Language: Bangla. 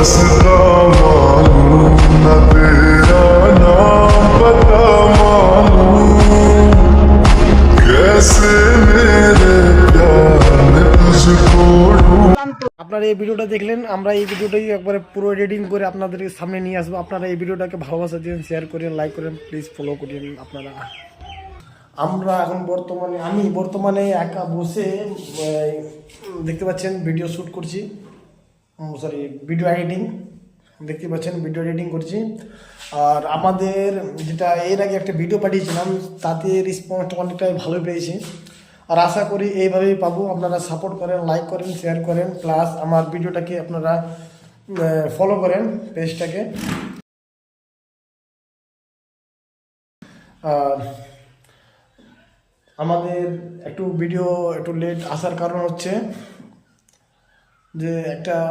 रास्ता मानूं ना तेरा नाम पता मानूं कैसे मेरे प्यार में तुझको ढूंढूं। আপনারা এই ভিডিওটা দেখলেন, আমরা এই ভিডিওটাই একবারে পুরো এডিটিং করে আপনাদের সামনে নিয়ে আসবো। আপনারা এই ভিডিওটাকে ভালোবাসা দিন, শেয়ার করেন, লাইক করেন, প্লিজ ফলো করেন আপনারা। আমরা এখন আমি বর্তমানে একা বসে দেখতে পাচ্ছেন ভিডিও শ্যুট করছি, সরি ভিডিও এডিটিং, দেখতে পাচ্ছেন ভিডিও এডিটিং করছি। আর আমাদের যেটা এর আগে একটা ভিডিও পাঠিয়েছিলাম তাতে রেসপন্সটা অনেকটাই ভালো পেয়েছি, আর আশা করি এইভাবেই পাবো। আপনারা সাপোর্ট করেন, লাইক করেন, শেয়ার করেন, প্লাস আমার ভিডিওটাকে আপনারা ফলো করেন পেজটাকে। আর আমাদের একটু ভিডিও একটু লেট আসার কারণ হচ্ছে যে একটা